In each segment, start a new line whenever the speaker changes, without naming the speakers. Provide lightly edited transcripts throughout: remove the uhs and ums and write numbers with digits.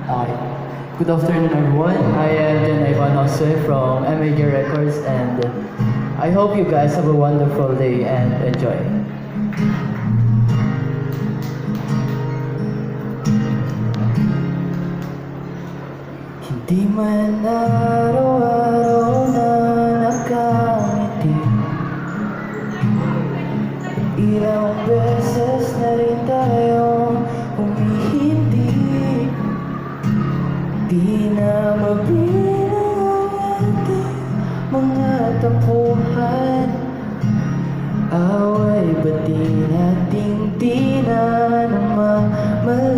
Hi. Good afternoon, everyone. I am Jen Ivan Jose from MAG Records, and I hope you guys have a wonderful day and enjoy. Hindi man araw-araw na nakangiti, ilang beses na rin tayong humihindi. Di na mabilang ang ating mga tampuhan, away ba't di nating di na namamalayan?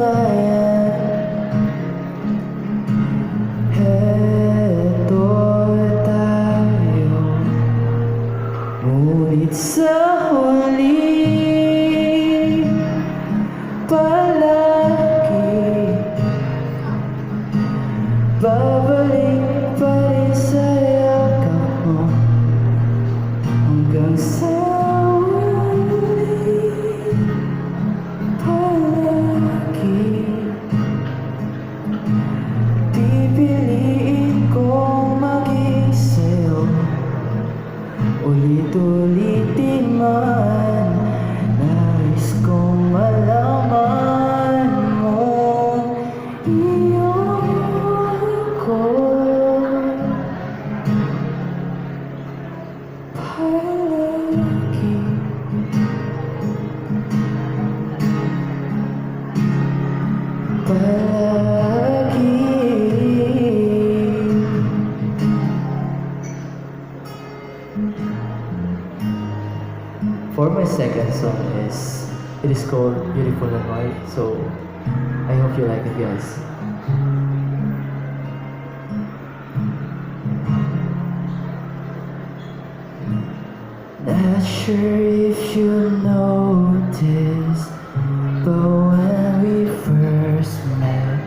Heto tayo, ngunit sa huli palagi babalik pa rin sa yakap mo hanggang sa huli palagi. Pipiliin kong maging sa'yo, ulit-ulitin man. Nais kong malaman mo iyon ko palagi. For my second song it is called Beautiful and White, so I hope you like it, guys. Not sure if you noticed, but when we first met,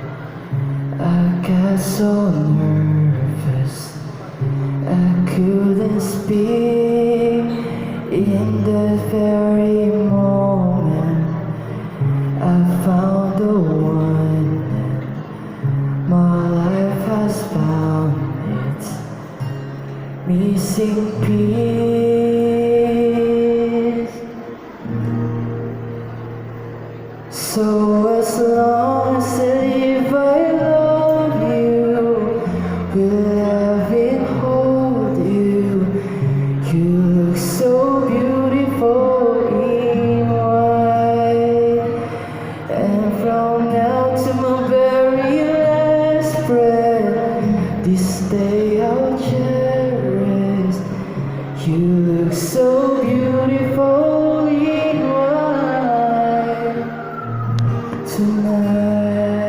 I got so nervous I couldn't speak. In the very moment I found the one that my life has found its missing piece. So as long as I live, I love you, will love and hold you. You look so beautiful in white, and from now to my very last breath, this day I'll cherish. You look so beautiful in white tonight.